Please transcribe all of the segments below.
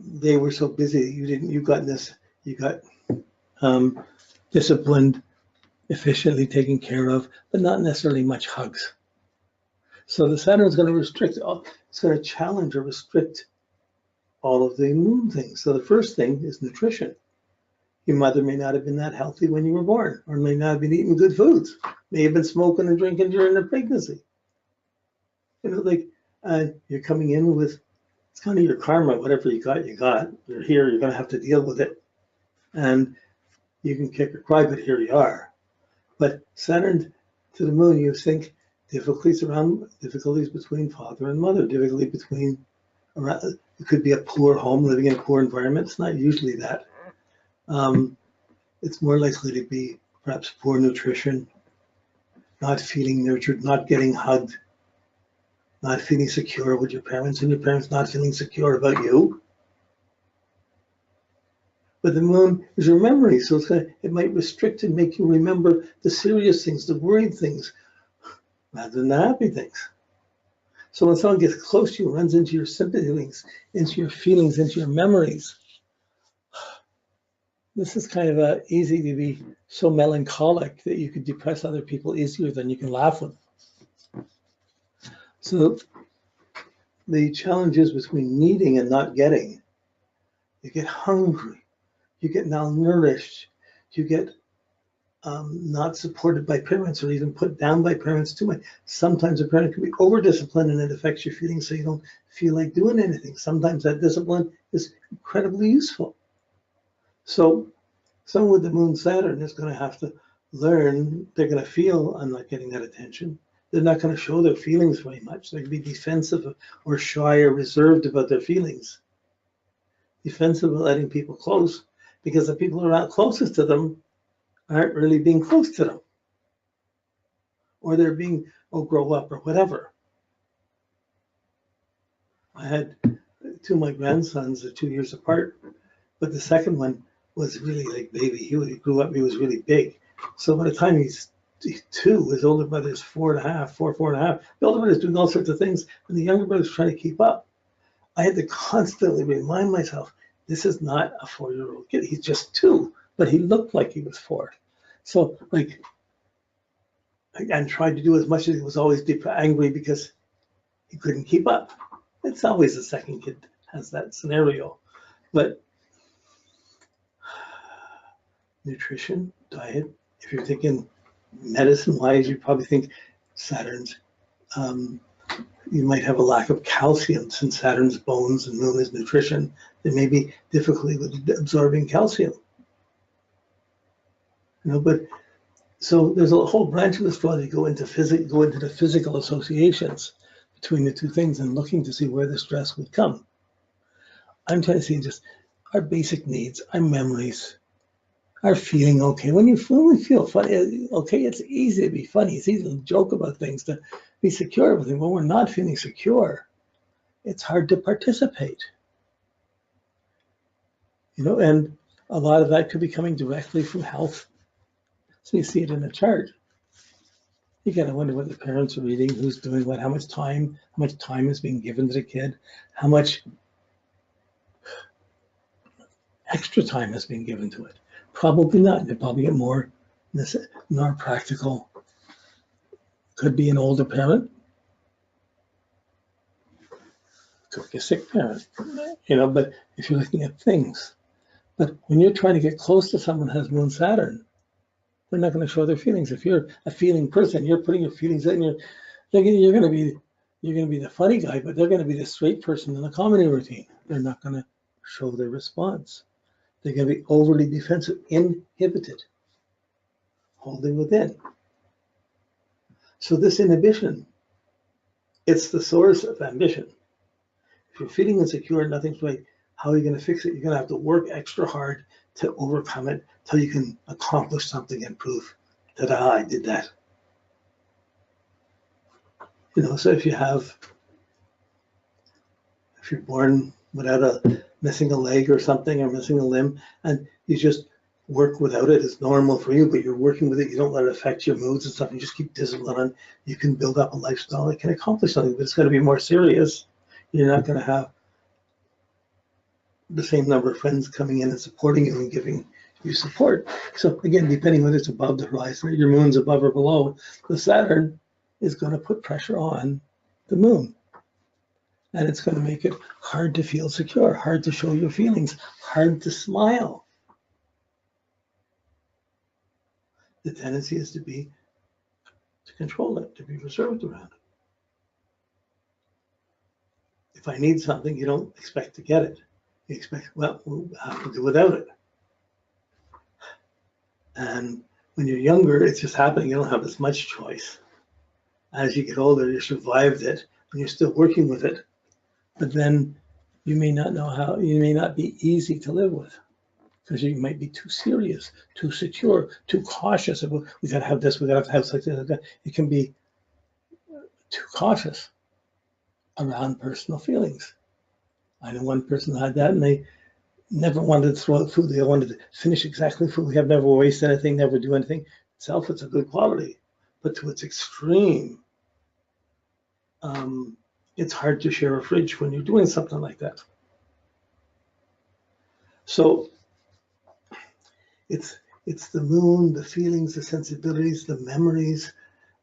they were so busy, you got disciplined, efficiently taken care of, but not necessarily much hugs. So the Saturn is going to restrict, it's going to challenge or restrict all of the moon things. So the first thing is nutrition. Your mother may not have been that healthy when you were born, or may not have been eating good foods, may have been smoking and drinking during the pregnancy. Like you're coming in with, it's kind of your karma, whatever you got. You're here, you're going to have to deal with it. And you can kick or cry, but here you are. But Saturn to the moon, you think difficulties between father and mother, it could be a poor home, living in a poor environment. It's not usually that. It's more likely to be perhaps poor nutrition, not feeling nurtured, not getting hugged, not feeling secure with your parents, and your parents not feeling secure about you. But the moon is your memory, so it might restrict and make you remember the serious things, the worried things, rather than the happy things. So when someone gets close to you, runs into your sympathies, into your feelings, into your memories, this is kind of easy to be so melancholic that you could depress other people easier than you can laugh with them. So the challenges between needing and not getting, you get hungry, you get malnourished, you get not supported by parents or even put down by parents too much. Sometimes a parent can be over-disciplined and it affects your feelings so you don't feel like doing anything. Sometimes that discipline is incredibly useful. So someone with the moon Saturn is going to have to learn, they're going to feel, I'm not getting that attention. They're not going to show their feelings very much. They're going to be defensive or shy or reserved about their feelings. Defensive of letting people close because the people who are out closest to them aren't really being close to them. Or they're being, grow up or whatever. I had two of my grandsons, they're 2 years apart, but the second one was really like baby. He grew up, he was really big. So by the time he's 2, his older brother's 4.5. The older brother's doing all sorts of things, and the younger brother's trying to keep up. I had to constantly remind myself, this is not a 4-year-old kid. He's just 2, but he looked like he was 4. So like, I tried to do as much as he was always angry because he couldn't keep up. It's always the second kid has that scenario. But nutrition, diet, if you're thinking medicine-wise, you probably think Saturn's, you might have a lack of calcium since Saturn's bones and moon is nutrition. There may be difficulty with absorbing calcium. But so there's a whole branch of astrology go into the physical associations between the two things and looking to see where the stress would come. I'm trying to see just our basic needs, our memories, our feeling okay. When we feel funny, okay, it's easy to be funny. It's easy to joke about things, to be secure with things. When we're not feeling secure, it's hard to participate. And a lot of that could be coming directly from health. So you see it in a chart. You gotta wonder what the parents are eating, who's doing what, how much time is being given to the kid, how much extra time is being given to it. Probably not. They probably get more practical. Could be an older parent. Could be a sick parent. But if you're looking at things. But when you're trying to get close to someone who has moon Saturn, they're not going to show their feelings. If you're a feeling person, you're putting your feelings in. You're going to be the funny guy, but they're going to be the straight person in the comedy routine. They're not going to show their response. They're going to be overly defensive, inhibited, holding within. So this inhibition, it's the source of ambition. If you're feeling insecure, nothing's right, how are you going to fix it? You're going to have to work extra hard to overcome it till you can accomplish something and prove that I did that. So if you're born without missing a leg or something, or missing a limb, and you just work without it, it's normal for you, but you're working with it, you don't let it affect your moods and stuff, you just keep discipline, you can build up a lifestyle that can accomplish something, but it's going to be more serious. You're not going to have the same number of friends coming in and supporting you and giving you support. So again, depending whether it's above the horizon or your moon's above or below, the Saturn is going to put pressure on the moon. And it's going to make it hard to feel secure, hard to show your feelings, hard to smile. The tendency is to control it, to be reserved around it. If I need something, you don't expect to get it. You expect, well, we'll have to do without it. And when you're younger, it's just happening. You don't have as much choice. As you get older, you survived it, and you're still working with it. But then you may not know how, you may not be easy to live with, because you might be too serious, too secure, too cautious. We got to have this, we got to have such a, it can be too cautious around personal feelings. I know one person had that, and they never wanted to throw out food. They wanted to finish exactly food. We have never waste anything, never do anything. Itself, it's a good quality, but to its extreme, it's hard to share a fridge when you're doing something like that. So it's the moon, the feelings, the sensibilities, the memories,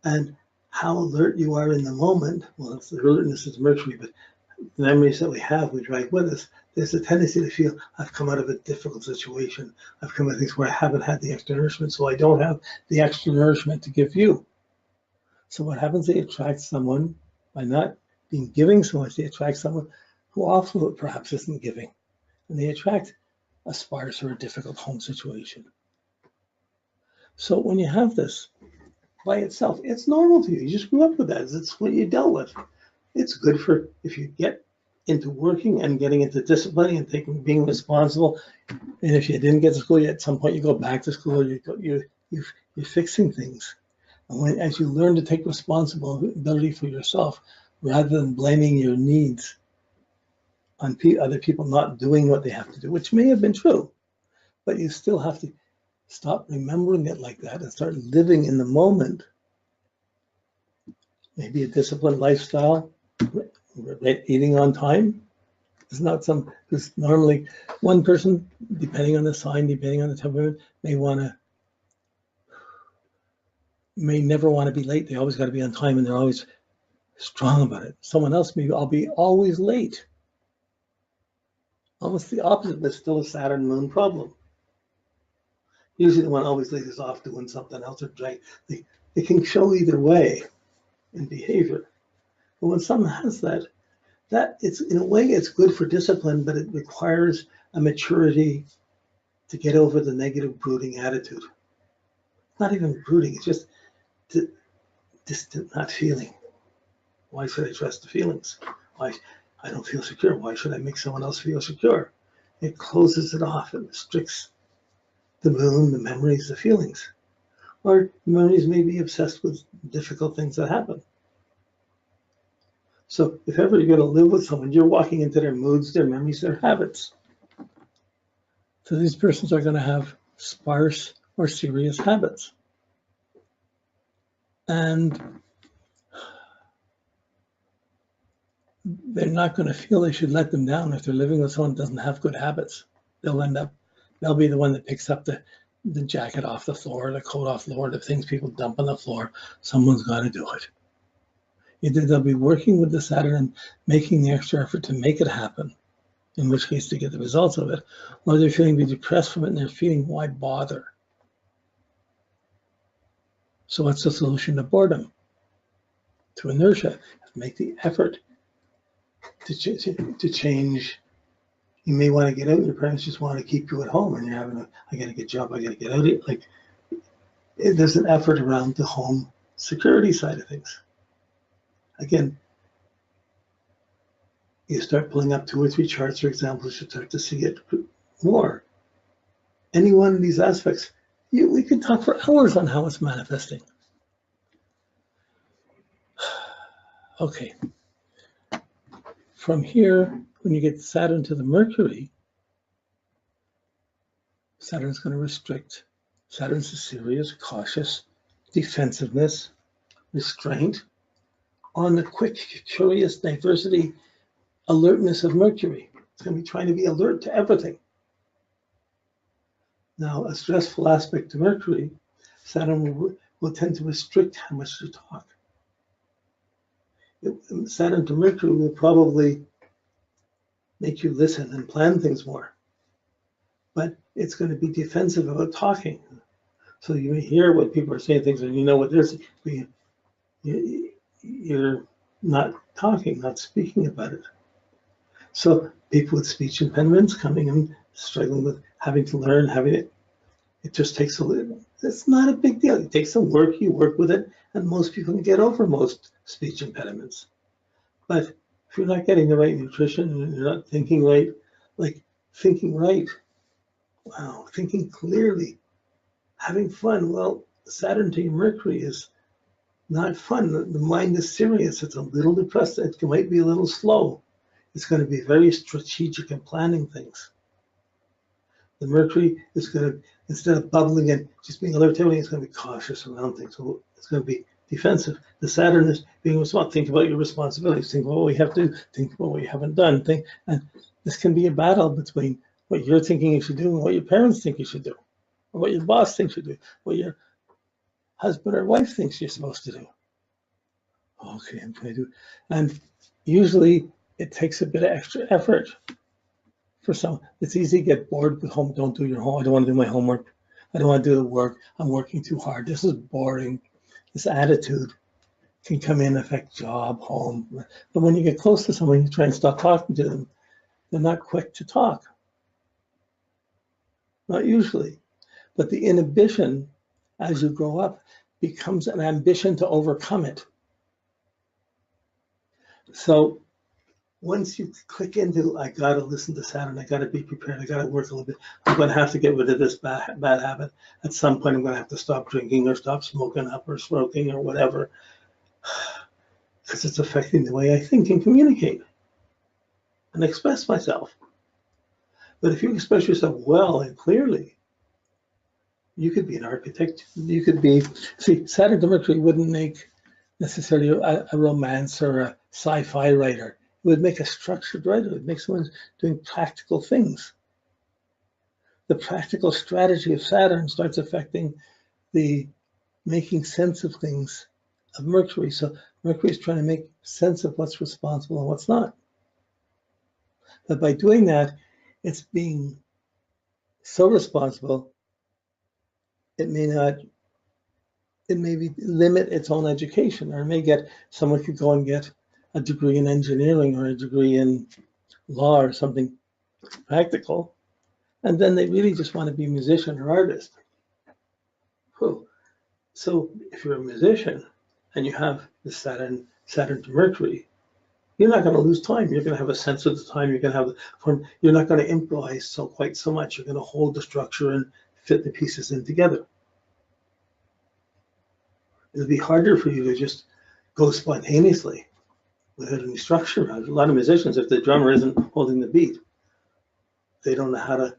and how alert you are in the moment. Well, it's the alertness is Mercury, but the memories that we have, we drag with us. There's a tendency to feel, I've come out of a difficult situation. I've come out of things where I haven't had the extra nourishment, so I don't have the extra nourishment to give you. So what happens, they attract someone, by not being giving so much, they attract someone who also perhaps isn't giving. And they attract a sparse or a difficult home situation. So when you have this by itself, it's normal to you. You just grew up with that. It's what you dealt with. It's good for if you get into working and getting into discipline and being responsible. And if you didn't get to school yet, at some point you go back to school, you're fixing things. And as you learn to take responsibility for yourself, rather than blaming your needs on other people not doing what they have to do, which may have been true, but you still have to stop remembering it like that and start living in the moment. Maybe a disciplined lifestyle, eating on time is not because normally one person, depending on the sign, depending on the temperament, may never want to be late. They always got to be on time, and they're always strong about it. Someone else, maybe I'll be always late. Almost the opposite, but still a Saturn moon problem. Usually the one always late is off doing something else or drink. It can show either way in behavior. But when someone has that it's, in a way, it's good for discipline, but it requires a maturity to get over the negative brooding attitude. Not even brooding, it's just distant not feeling. Why should I trust the feelings? Why I don't feel secure? Why should I make someone else feel secure? It closes it off. It restricts the moon, the memories, the feelings. Or the memories may be obsessed with difficult things that happen. So if ever you're going to live with someone, you're walking into their moods, their memories, their habits. So these persons are going to have sparse or serious habits. And they're not going to feel they should let them down if they're living with someone who doesn't have good habits. They'll be the one that picks up the jacket off the floor, the coat off the floor, the things people dump on the floor. Someone's got to do it. Either they'll be working with the Saturn and making the extra effort to make it happen, in which case to get the results of it, or they're feeling depressed from it and they're feeling, why bother? So what's the solution to boredom? To inertia, make the effort to change. You may want to get out, your parents just want to keep you at home, and you're having I got to get a job, I got to get out of it. Like, there's an effort around the home security side of things. Again, you start pulling up 2 or 3 charts or examples, you start to see it more. Any one of these aspects, we could talk for hours on how it's manifesting. Okay. From here, when you get Saturn to the Mercury, Saturn's going to restrict. Saturn's a serious, cautious, defensiveness, restraint on the quick, curious diversity, alertness of Mercury. It's going to be trying to be alert to everything. Now, a stressful aspect to Mercury, Saturn will tend to restrict how much you talk. Saturn to Mercury will probably make you listen and plan things more. But it's going to be defensive about talking. So you may hear what people are saying, things, and you know what they're saying, but you're not talking, not speaking about it. So people with speech impediments coming and struggling with having to learn, it just takes a little, it's not a big deal. It takes some work, you work with it, and most people can get over most speech impediments. But if you're not getting the right nutrition and you're not thinking right, like thinking right, wow, thinking clearly, having fun. Well, Saturn to Mercury is not fun. The mind is serious. It's a little depressed. It might be a little slow. It's going to be very strategic in planning things. The Mercury is going to, instead of bubbling and just being alert to everything, it's going to be cautious around things. So it's going to be defensive. The Saturn is being responsible. Think about your responsibilities. Think about what we have to do. Think about what you haven't done. And this can be a battle between what you're thinking you should do and what your parents think you should do, or what your boss thinks you should do, what your husband or wife thinks you're supposed to do. Okay, I'm going to do. And usually it takes a bit of extra effort. For some, it's easy to get bored with home. Don't do your home. I don't want to do my homework. I don't want to do the work. I'm working too hard. This is boring. This attitude can come in, affect job, home. But when you get close to someone, you try and stop talking to them. They're not quick to talk. Not usually. But the inhibition, as you grow up, becomes an ambition to overcome it. So once you click into, I got to listen to Saturn, I got to be prepared, I got to work a little bit, I'm going to have to get rid of this bad habit. At some point, I'm going to have to stop drinking or stop smoking up or smoking or whatever, because it's affecting the way I think and communicate and express myself. But if you express yourself well and clearly, you could be an architect, you could be, see, Saturn to Mercury wouldn't make necessarily a romance or a sci-fi writer. It would make a structured writer. It would make someone doing practical things. The practical strategy of Saturn starts affecting the making sense of things of Mercury. So Mercury is trying to make sense of what's responsible and what's not. But by doing that, it's being so responsible, it may limit its own education, or it may get, someone could go and get a degree in engineering or a degree in law or something practical, and then they really just want to be a musician or artist. Whew. So if you're a musician and you have the Saturn to Mercury, you're not going to lose time. You're going to have a sense of the time. You're going to have the form. You're not going to improvise quite so much. You're going to hold the structure and fit the pieces in together. It'll be harder for you to just go spontaneously without any structure. A lot of musicians, if the drummer isn't holding the beat, they don't know how to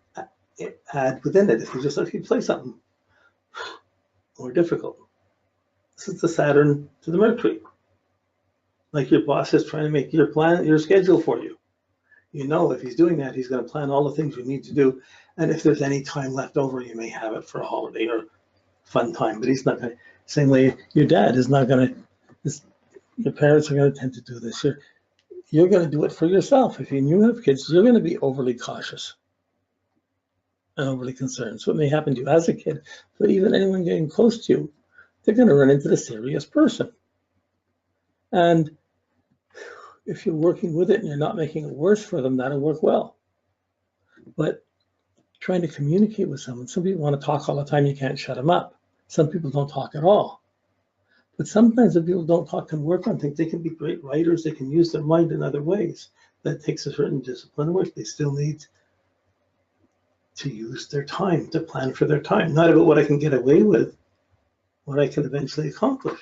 add within it. If you play something more difficult. This is the Saturn to the Mercury. Like your boss is trying to make your schedule for you. You know, if he's doing that, he's going to plan all the things you need to do. And if there's any time left over, you may have it for a holiday or fun time. But he's not going to. Same way, your dad is not going to. Your parents are going to tend to do this. You're going to do it for yourself. If you have kids, you're going to be overly cautious and overly concerned. So it may happen to you as a kid, but even anyone getting close to you, they're going to run into the serious person. And if you're working with it and you're not making it worse for them, that'll work well. But trying to communicate with someone, some people want to talk all the time, you can't shut them up. Some people don't talk at all. But sometimes if people don't talk and work on things, they can be great writers, they can use their mind in other ways. That takes a certain discipline of work. They still need to use their time, to plan for their time. Not about what I can get away with, what I can eventually accomplish.